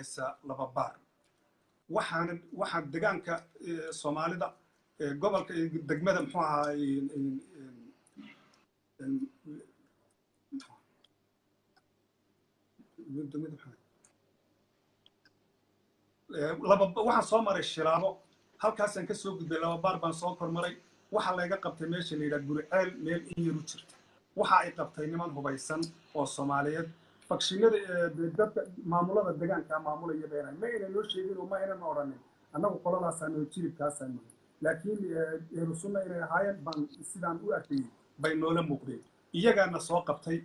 dhaxaysa laba baar waxaan deegaanka Soomaalida gobolka degmada muxuu ahaa waxaan soo maray Shilaabo halkaasaan ka soo gudbay laba baar baan soo kormaray waxa laga qabtay meesha la yiraahdo Guriceel meel in yar u jirta waxa ay qabtay niman hubaysan oo Soomaaliyeed fakshinada dadka maamulada deegaanka maamulaya beeray ma inay loo sheegin oo ma inay oranin annagu qoladaas aan jiribkaasaan laakiin Rusuna inay ahaayeen baan sidaan u arkay bay noola muuqdeen iyagana soo qabtay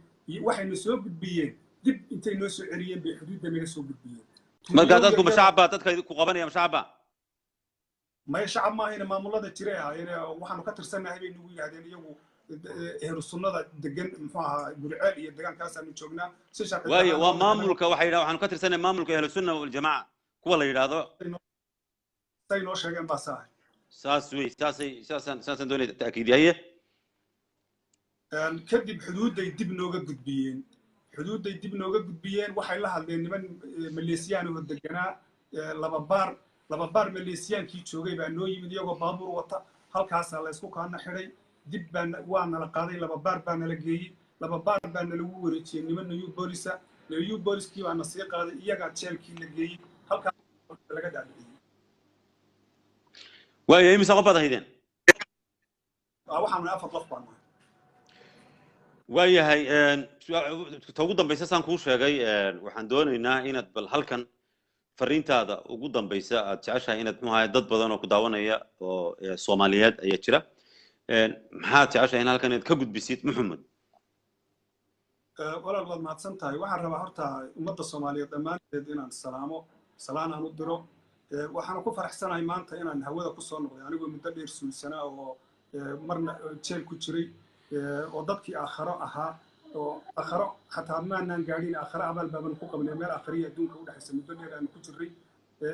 waxayna soo gudbiyeen dib intay noo soo celiyeen bay xuduudda naga soo gudbiyeen marka dadku shacabka dadka ku qabanaya shacabka ما شعب ما هنا مامولada jiray ayna waxaanu ka tirsanahay bay nagu yiraahdeen iyagu Rusuna degan maxaa Guriceel iyo deegaankaas aanu joognaa si shaqo waa maamulka waxaan ka tirsanahay maamulka Rusuna wal jamaa kuwa la yiraahdo say noo sheegeen baa saasan doonay taakiidiyay kadib xuduuday dib nooga gudbiyeen waxay la hadleen niman Maleesiyaan oo deganaa laba baar Maleesiyaankii joogay baa noo yimid iyagoo baabuur wata halkaas la isku kaana xiray dib baan waana la qaaday laba baar baan la geeyay laba baar baan lagu wareejiyay niman new booliskii baan sii qaaday iyaga jeelkii la geeyay halkaas laga dhaadhiyay way imisa qofada haydeen waxaan afar qof baan waayahay ugu dambaysa saan kuu sheegay waxaan doonaynaa inaad bal halkan fariintaada ugu dambaysa aad jeceshahay inaad muxuu dad badan oo ku daawanaya oo Soomaaliyeed ayaa jira maxaad jeceshahay in halkan aad ka gudbisid Maxamed walaal mahadsan tahay waxaan rabaa horta ummadda Soomaaliyeed dhammaanteed inaan salaan aan u diro waxaan ku faraxsanahay maanta inaan hawada ku soo noqday anigoo muddo dheer suulsana oo marna jeel ku jiray oo dadkii aakhiro ahaa oo aakhiro xataa maanaan gaadhin aakhiro abaal baaban ku qabnay meel aakhiriya adduunka u dhaxaysa muddo dheer aan ku jiray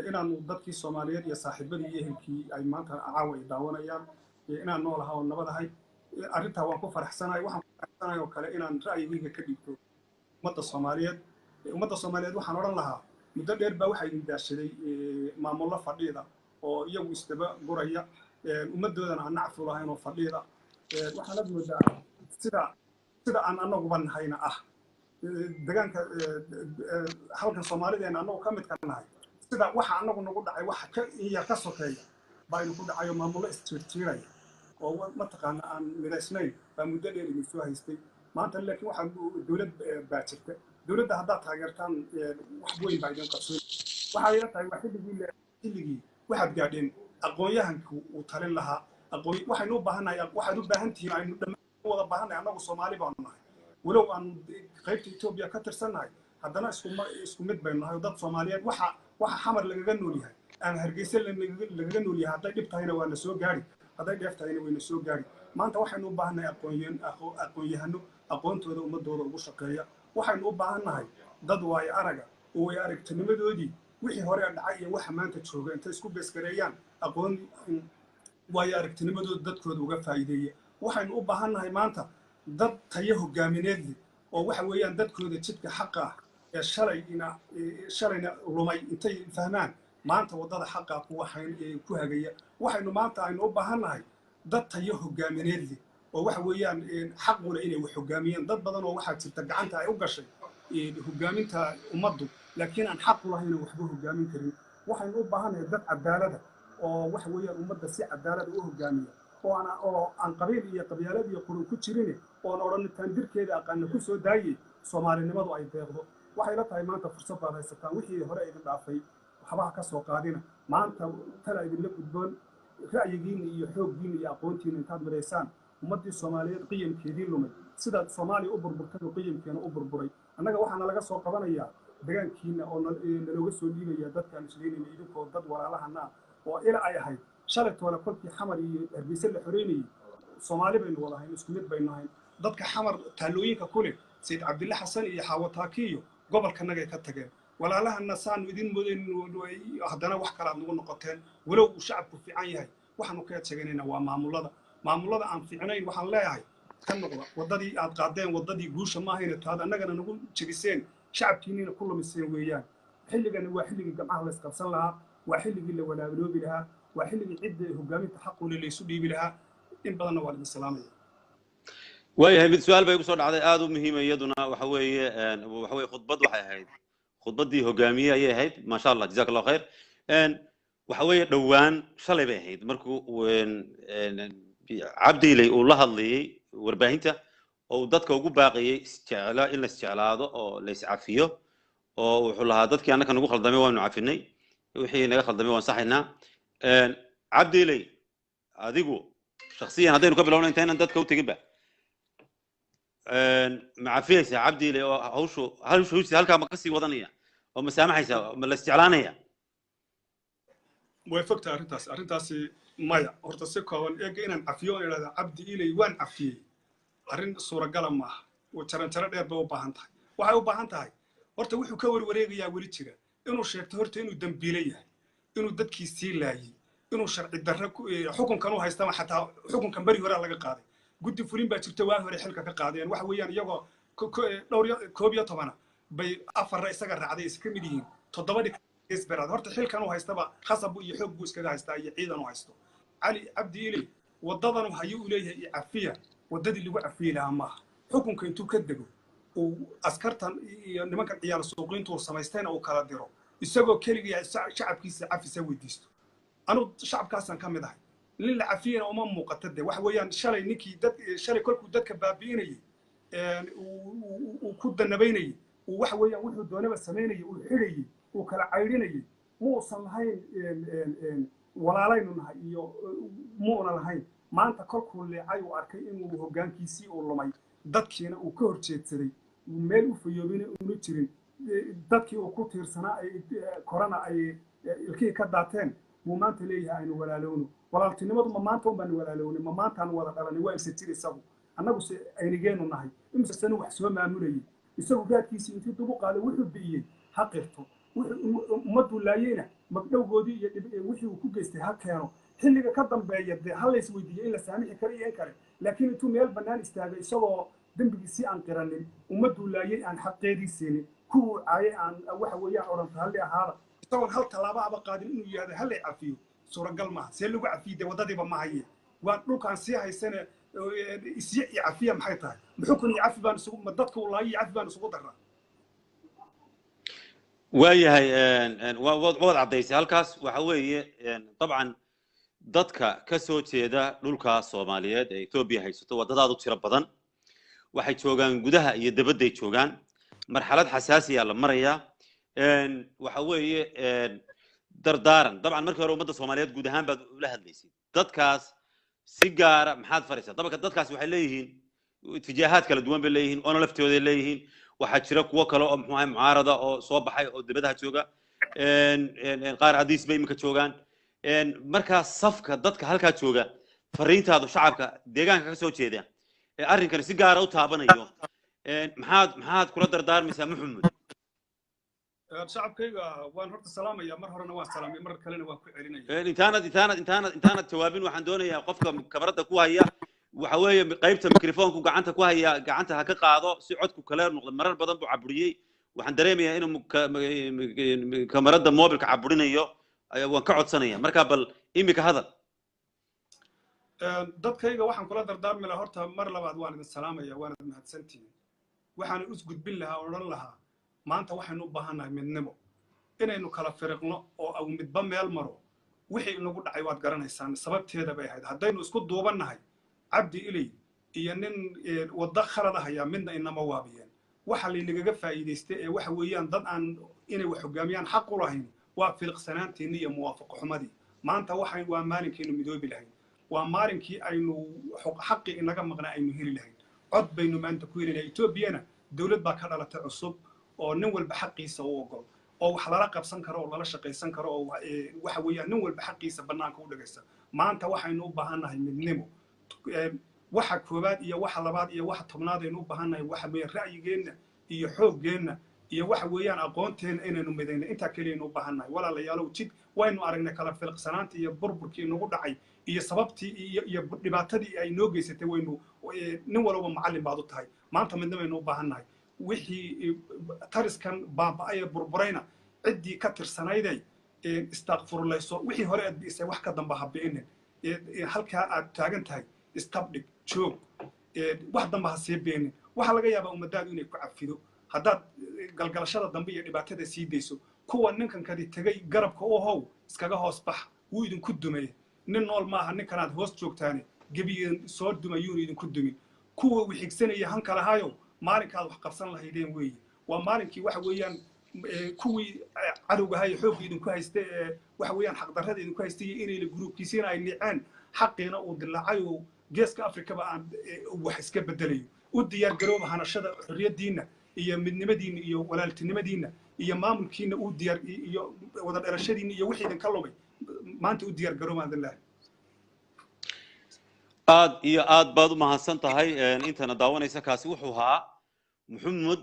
inaan dadkii Soomaaliyeed iyo saaxiibadii iyo ehelkii ay maanta caawa ay daawanayaan inaan noolahay oo nabadahay arrinta waan ku faraxsanahay waxaan ku faraxsanahay oo kale inaan ra'yigayga ka dhigto ummadda Soomaaliyeed waxaan oran lahaa muddo dheer baa waxa idin daashaday maamulada fadhiida oo iyagu isdaba guraya ummadoodana aan nacfu lahayn oo fadhiida waxaan la moodaa sida aan anaguba nahayna deegaanka halkan Soomaaliyeed anagu ka mid ka nahay sida waxa anagu nagu dhacay waxa ka sokeeya baynu ku dhacayo maamulo istirtiray oo ma taqaan aan midaysnayn baa muddo dheer idin soo haystay maanta laakiin waxa dawlad baa jirta dawladda hadda taageertaan wax weyn baa idin qabsay waxa ay tahay xilligii waxaad gaadheen aqoon-yahanku uu talin lahaa waxaynu u baahanahay waxaad u baahan tihiin aynu wada baahanahay anagu Soomaali baan nahay walow aan qaybta Itoobiya ka tirsanahay haddana isku mid baynu nahay dad Soomaaliyeed waxa xamar lagaga nool yahay aan Hargeysa lagaga nool yahay hadday dhib tahayna waa la soo gaari hadday dheef tahayna way la soo gaari maanta waxaynu u baahanahay aqoon-yahano aqoontooda ummadooda ugu shaqeeya waxaynu u baahanahay dad waayo araga oo way aragtinimadoodii wixii hore dhacay iyo waxa maanta jooga inta isku beesgareeyaan aqoon waayo aragtinimadooda dadkooda uga faa'iideeya waxaynu u baahanahay maanta dad tayo hogaamineed oo waxa weeyaan dadkooda jidka xaq ah ee shalayna lumay intay fahmaan maanta wadada xaq ah ku hagaya waxaynu maanta aynu u baahanahay dad tayo hogaamineed oo waxa weeyaan xaq u leh inay wax hogaamiyaan dad badan oo waxa jirta gacanta ay u gashay hogaaminta ummaddu laakiin aan xaq u lahayn waxba hogaamin karin waxaynu u baahanahay dad cadaalad oo waxa weeyaan ummadda si cadaalad u hogaamiya oo aan qabiil iyo qabyaalad iyo qurun ku jirin oo aan oran tandirkeeda aqaan ku soo daayay Soomaalinimadu ay deeqdo waxay la tahay maanta fursad baad haysataan wixii hore idin dhaafay waxba ka soo qaadina maanta tala idin la gudboon ra'yigiina iyo xooggiina iyo aqoontiina intaad mareysaan ummadii Soomaaliyeed qiyamkeedii lumay sida Soomaaliya u burburtay qiyamkeena u burburay annaga waxaana laga soo qabanayaa deegaankiina oo nalooga soo dhiibaya dadkaan isleeyeen idinkoo dad walaalahana oo ila ay ahayd shalayto wala kolkii xamar iyo Hargeysa la xoreynayay Soomaali baynu walahayn isku mid baynu ahayn dadka xamar taalooyinka kule Sayd Cabdilla Xasan iyo Xawataakiyo gobolka naga ka tageen walaalahana saan idin moodeen haddana wax kala nagu noqoteen walow uu shacabku fiican yahay waxaanu ka tagaynaa waa maamulada aan fiicnayn waxaan leeyahay kan noqda wadadii aad qaadeen wadadii guusha ma ahayna taad annagana nagu jibiseen shacabkiina ku lumiseen weeyaan xilligani waa xilligii gamcaha la isqabsan lahaa waa xilligii la walaabeloobi lahaa waa xilligii cidda hogaaminta xaqule laysu dhiibi lahaa in badanna waa idin salaamaya waayahay mid su-aal bay igu soo dhacday aad u muhiima iyaduna waxa weeye khudbad waxay ahayd khudbaddii hogaamiye ayay ahayd maasha allah jazaak allahu khayr waxa weeye dhowaan shalay bay ahayd markuu cabdiiley uu la hadlayey warbaahinta oo dadka ugu baaqayay in la isjeclaado oo la iscafiyo oo wuxuu lahaa dadkii annaka nagu khaldamay waanu cafinay wixii naga khaldamay waan saxaynaa cabdiiley adigu shakhsiyan haddaynu ka bilowno intaynan dadka u teginba ma cafiyaysaa cabdiiley oo hawshiisa halkaa ma kasii wadanaya oo ma saamaxaysaa ma la isjeclaanaya way fogtahay arrintaasi maya horta si kooban eega inaan cafiyo oon idhahda cabdi iley waan cafiyey arrin suuragala maaha jaranjaro dheer bay u baahan tahay waxay u baahan tahay horta wuxuu ka warwareegayaa weli jira inuu sheegto horta inuu dembiile yahay inuu dadkii sii laayey inuu sharci darro xukunkan u haystama xataa xukunkan beri horaa laga qaaday guddi fulin baa jirta waa hore xilka ka qaadeen waxa weeyaan iyagoo koob iyo tobana bay afarra isaga raacday iska mid yihiin toddobadii isberaad horta xilkan u haystaba khasab iyo xoog buu iskaga haystaa iyo ciidan u haysto cali cabdi iley wadadanu hayu u leeyahay cafiya wadadii lagu cafiyi lahaa maaha xukunka intuu ka dego uu askartan iyo nimankan ciyaal suuqiintu samaystayna uu kala diro isagoo keliya shacabkiisa cafisa weydiisto anu shacabkaasan ka mid ahay nin la cafiyana uma muuqata de waxa weeyaan shalay kolkuu dadka baabi'inayay uu ku danabaynayay uu waxa weeyaan wuxuu doonaba samaynayay uu xidhayay uu kala caydhinayay muusan lahayn walaalaynu nahay iyo muuna lahayn maanta kolkuu leecay uu arkay inuu hoggaankiisii uu lumay dadkiina uu ka horjeedsaday meel u fayoobina uuna jirin dadkii uu ku tiirsanaa korana ay ilkihii ka daateen muu maanta leeyahay aynu walaalowno walaaltinimadu ma maanta un baanu walaalownay ma maantaanu wada dhalanay waa isa jir isagu annagu se aynigeenu nahay imisasanu wax soo maamulayay isagu raadkiisii intii dubu qaaday wuxuu bi'iyey ha qirto ummaduu laayeyna magdhowgoodii iyo wixii uu ku geystay ha keeno xilliga ka dambeeya dee ha lays weydiiyey in la saamixi karo iyo in kale laakiin intuu meel bannaan istaagay isagoo dembigiisii aan qiranin ummaduu laayey aan xaqeedii siinin kuwuu caayay aan waxa weeyaan odhanta halli ahaada isagoon hal tallaaba aba qaadin inuu yihahdo hallay cafiyo suuragal maaha see lagu cafiyey dee waddadiiba ma haye waa dhulkaan sii haysane isya iyo cafiya maxay tahay maxukun iyo cafi baan ma dadka uu laayo iyo cafi baan isugu darraa waayahay waad caddaysay halkaas waxa weeye dabcan dadka ka soo jeeda dhulka Soomaaliyeed ee Ethiopia haysato wadadaadu tiro badan waxay joogaan gudaha iyo dibadda ay joogaan marxalad xasaasi ah la maraya waxa weeye dardaaran dabcan markii hore ummadda Soomaaliyeed guud ahaan baad ula hadlaysay dadkaas si gaara maxaad faraysaa dabcan dadkaas waxay leeyihiin اتجاهات kala duwan bay leeyihiin oo laftooda leeyihiin waxa jira kuwa kale oo mucaarada oo soo baxay oo dibadaha jooga qaar hadiis bay imika joogaan marka safka dadka halka jooga fariintaadu shacabka deegaanka ka soo jeeda ee arrinkan si gaar ah u taabanayo maxaad kula dardaarmaysaa Maxamed shacabkayga waan horta salaamaya mar horena waan salaamay mar kalena waan ku celinaya intaanad jawaabin waxaan doonayaa qofka kamarada ku haya waxa weeye qaybta mikrofoonku gacanta ku haya gacanta ha ka qaado si codku kala noqdo marar badan buu caburiyay waxaan dareemayaa inuu kamarada mobilka caburinayo waan ka codsanaya marka bal imika hadal dadkayga waxaan kula dardaarmi lahaa horta mar labaad waan idin salaamaya waan idin mahadsantihiin waxaan is gudbin lahaa oo odhan lahaa maanta waxaynu u baahannahay midnimo inaynu kala firiqno oo aw midba meel maro wixii inagu dhacay waad garanaysaan sababteeda bay ahayd haddaynu isku duubannahay cabdi iley iyo nin wadda khalad ahayaa midna inama waabiyeen waxa laynagaga faa'iidaystay ee waxa weeyaan dad aan inay wax hoggaamiyaan xaq u lahayn waa filiqsanaanteennii iyo muwaafaqo xumadii maanta waa maalinkiinu midoobi lahayn waa maalinkii aynu xaqii inaga maqnaa aynu heli lahayn cod baynu maanta ku heli lahayn etoobiyana dowlad baa ka dhalatay cusub oo nin walba xaqiisa u ogol oo wax lala qabsan karo oo lala shaqaysan karo oo waxa weeyaan nin walba xaqiisa bannaanka u dhagaysta maanta waxaynu u baahannahay midnimo waxa koobaad iyo waxa labaad iyo waxa tobnaad aynu u baahannahay waxa weeyaan ra'yigeenna iyo xooggeenna iyo waxa weeyaan aqoonteena inaynu midayno intaa kaliya u baahannahay walaalayaalow jid waynu aragnay kala filqsanaanta iyo burburkii nagu dhacay iyo sababtii iyo dhibaatadii ay noo geysatay waynu nin walba macallin baad u tahay maanta midnimo aynu u baahannahay wixii tariskan baaba'ay burburayna ciddii ka tirsanayday istakfurlayso wixii hore aad biisay wax ka damba habiinin halkaa aad taagan tahay istabdhig joog wax damba ha sii beenin waxaa laga yaabaa ummadaadu inay ku cafido haddaad galgalashada dambe iyo dhibaatada sii dayso kuwa ninkan kadi tegay garabka u how iskaga hoos bax wuu idinku dumay nin nool maaha ninkanaad hoos joogtaane gebigan soo dumayuun idinku dumin kuwa wixigsanaya hanka lahayo maalinkaad wax qabsan lahaydeen weeye waa maalinkii waxa weeyaan kuwii cadowga hay xoog idinku haystay waxa weeyaan xaqdarrada idinku haystay inay gruubkiisina ay niceen xaqiina uu dilaacay oo geeska afrikaba aan wax iska bedelayo u diyaar garooba hanashada xorriyadiina iyo midnimadiina iyo walaaltinimadiina iyo maamulkiina u diyaar iyo wada dhalashadiina iyo wixii idinka lumay maanta u diyaar garooba adillah aad baad u mahadsan tahay intana daawanaysa kaasi wuxuu ahaa maxamed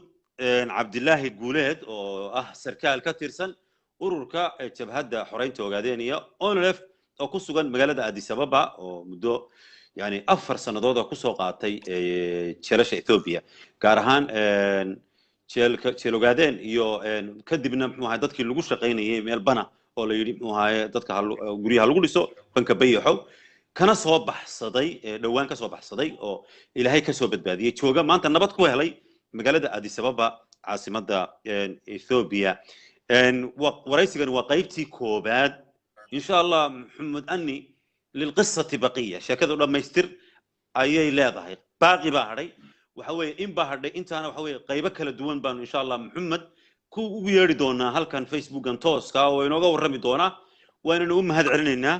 cabdilaahi guuleed oo ah sarkaal ka tirsan ururka jabhadda xoreynta ogaadeen iyo onlef oo ku sugan magaalada addis ababa oo muddo يعني أفر سنوات كسو قاتي تشيلش إثيوبيا كارهان تشيلوغادين يو كدبنا مهاجدات كي لوجوش قيني ميل بنا ولا يري مهاجدات كهالجوري هالجوليسو بنك بيحو كان صوب صدي لوان كصوب صدي أو إلى هاي كصوب بدبادية شوجا ما أنت نبض كويه لي مجالة أديس أبابا عاصمة إثيوبيا ورئيس كان وقيبتي كوباد إن شاء الله محمد أني للقصة بقية شكله لما يستر أي لا ظهر باقي بحري وحوي إن بحري أنت أنا وحوي قيبك للدوان بان إن شاء الله محمد كو يردونا هل كان فيسبوك أن توسكا وينوغا ورمي دونا وين نقوم هاد علينا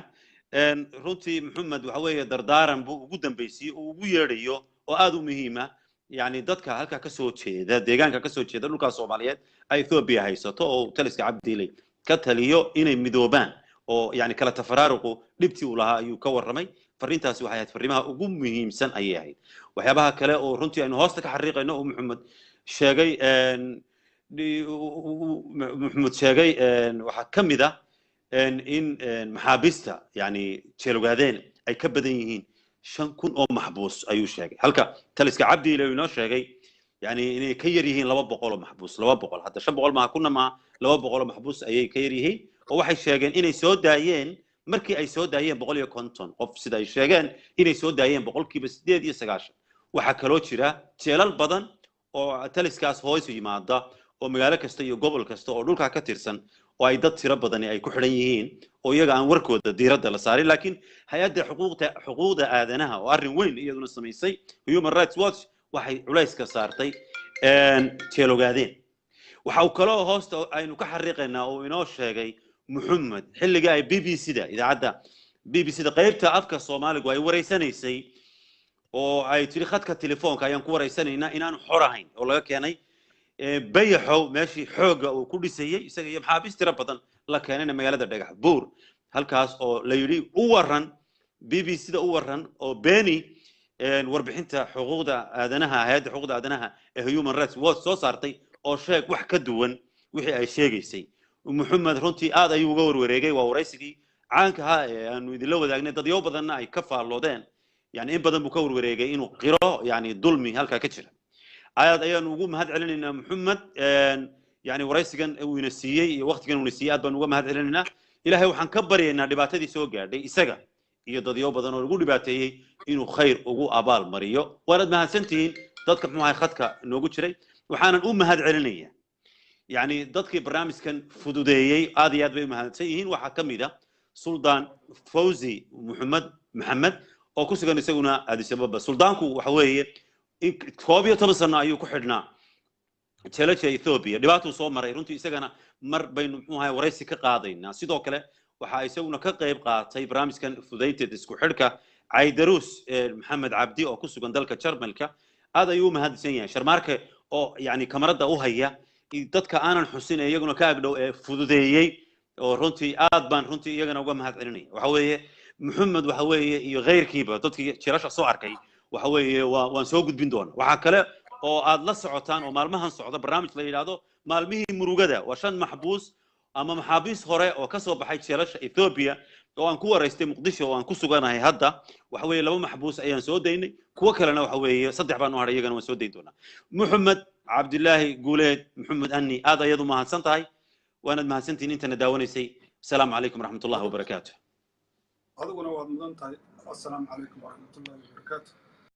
رنتي محمد وحوي دردارا وجودا بيسي ويريو وآدو مهمة يعني ضدك هل كسوت شيء ذا ديجان كسوت شيء ذا لوكا صوماليات أي ثوبيا هيساتو أو تلسك عبدي لي كتليو إني مدوبان oo yani kala tafaraaruqo dhibtii uu lahaa ayuu ka warramay fariintaasi waxay ahayd fariimaha ugu muhiimsan ayay ahayd waxyaabaha kale oo runtii aynu hoosta ka xariiqayno oo maxamed sheegay waxaa ka mid ah in maxaabiista yani jeelogaadeen ay ka badan yihiin 5,000 oo maxbuus ayuu sheegay halka taliska cabdi ilaa inoo sheegay yani inay ka yar yihiin 200 oo maxbuus 200 hadda 500 ma kuna ma 200 oo maxbuus ayay ka yar yihiin waxay sheegeen inay soo daayeen markii ay soo daayeen 150 qof sida ay sheegeen inay soo daayeen 8% waxa kaloo jira jeelal badan oo taliskaas hoos yimaada oo magaalo kasta iyo gobol kasta oo dhulka ka tirsan oo ay dad tiro badan ay ku xiran yihiin oo iyaga aan warkooda diiradda la saarin laakiin hay'adda xuquuqda aadanaha oo arrin weyn iyaduna sameysay Human Rights Watch waxay culays ka saartay jeelogaadeen waxa uu kaloo hoosta aynu ka xariiqaynaa oo inoo sheegay محمد حلقة أي BBC ده إذا عدا BBC ده قيبتها أفكار الصومالي وأي وريسانيسي أو أي تاريخات التليفون كأيام كوريساني إن حرهين ولا كأني بيحو ماشي حوجة وكل شيء يسوي محابس ترى بدن لكن أنا مجال ده دقة بور هالكاس أو ليري أورن BBC ده أورن أو بيني وربحين حقوق ده أدناها هذا حقوق ده أدناها Human Rights Watch صارتي أو شيء واحد كدون وحي أي شيء يسي ومحمد رنتي آد أيوة جور ورجعي ووريسكي عنك ها إنه إذا لو ذاك نتضي يوم بدنا أي كفى اللودين يعني إن بدنا بكور ورجعي إنه قراء يعني ظلمي هالك كتير آد أيوة نقوم هاد علينا محمد يعني وريسكن ونسيي وقت كانوا نسيي آد بنقوم هاد علينا إلهي وحنكبر إن اللي دي سوق دي إسقى يتضي يوم بدنا نقول لبعتي إنه خير وجو أبال مريو ورد ما سنتين تذكر معي خدك نقول شيء وحنا نقوم هاد علينا يعني ضدك برنامج كان فدوديي عاديات بمهندسين وحكميده سلطان فوزي محمد oo ku sugan isaguna Addis Ababa suldaanku waxa weeye in 12 sano ayuu ku xidhnaa jeelasha Ethiopia dhibaato soo maray runtii isagana mar baynu muxuu wareysi ka qaadaynaa sidoo kale waxa isaguna ka qayb qaatay barnaamijkan fudaynta isku xidhka Aydarus Maxamed Cabdi oo ku sugan dalka Jarmalka aad ayuu mahadsan yahay sharmaarka oo yani kamarada u haya dadka aanan xusin iyaguna ka agdhow fududeeyay oo runtii aad baan runtii iyagana uga mahad celinay waxa weeye محمد waxa weeye iyo غيرkiiba dadkii jirasha soo arkay waxa weeye waan soo gudbin doona waxa kale oo aad la socotaan oo maalmahan socda barnaamij la yiraahdo maalmihii murugada waa 5 maxbuus ama maxaabiis hore oo ka soo baxay jirasha Ethiopia oo aan ku wareystay Muqdisho oo aan ku suganahay hadda waxa weeye 2 maxbuus ayaan soo daynay kuwa kalena waxa weeye 3 baan u haray iyagana waan soo dayn doonaa محمد عبد الله قوليد محمد أني هذا يدو ما هنسنتهاي waanad mahadsantihiin intana daawanaysay asalaamu calaykum waraxmat ullahi wabarakaatu adiguna waad mudan tahay assalaamu calaykum waraxmat ullahi wabarakaatu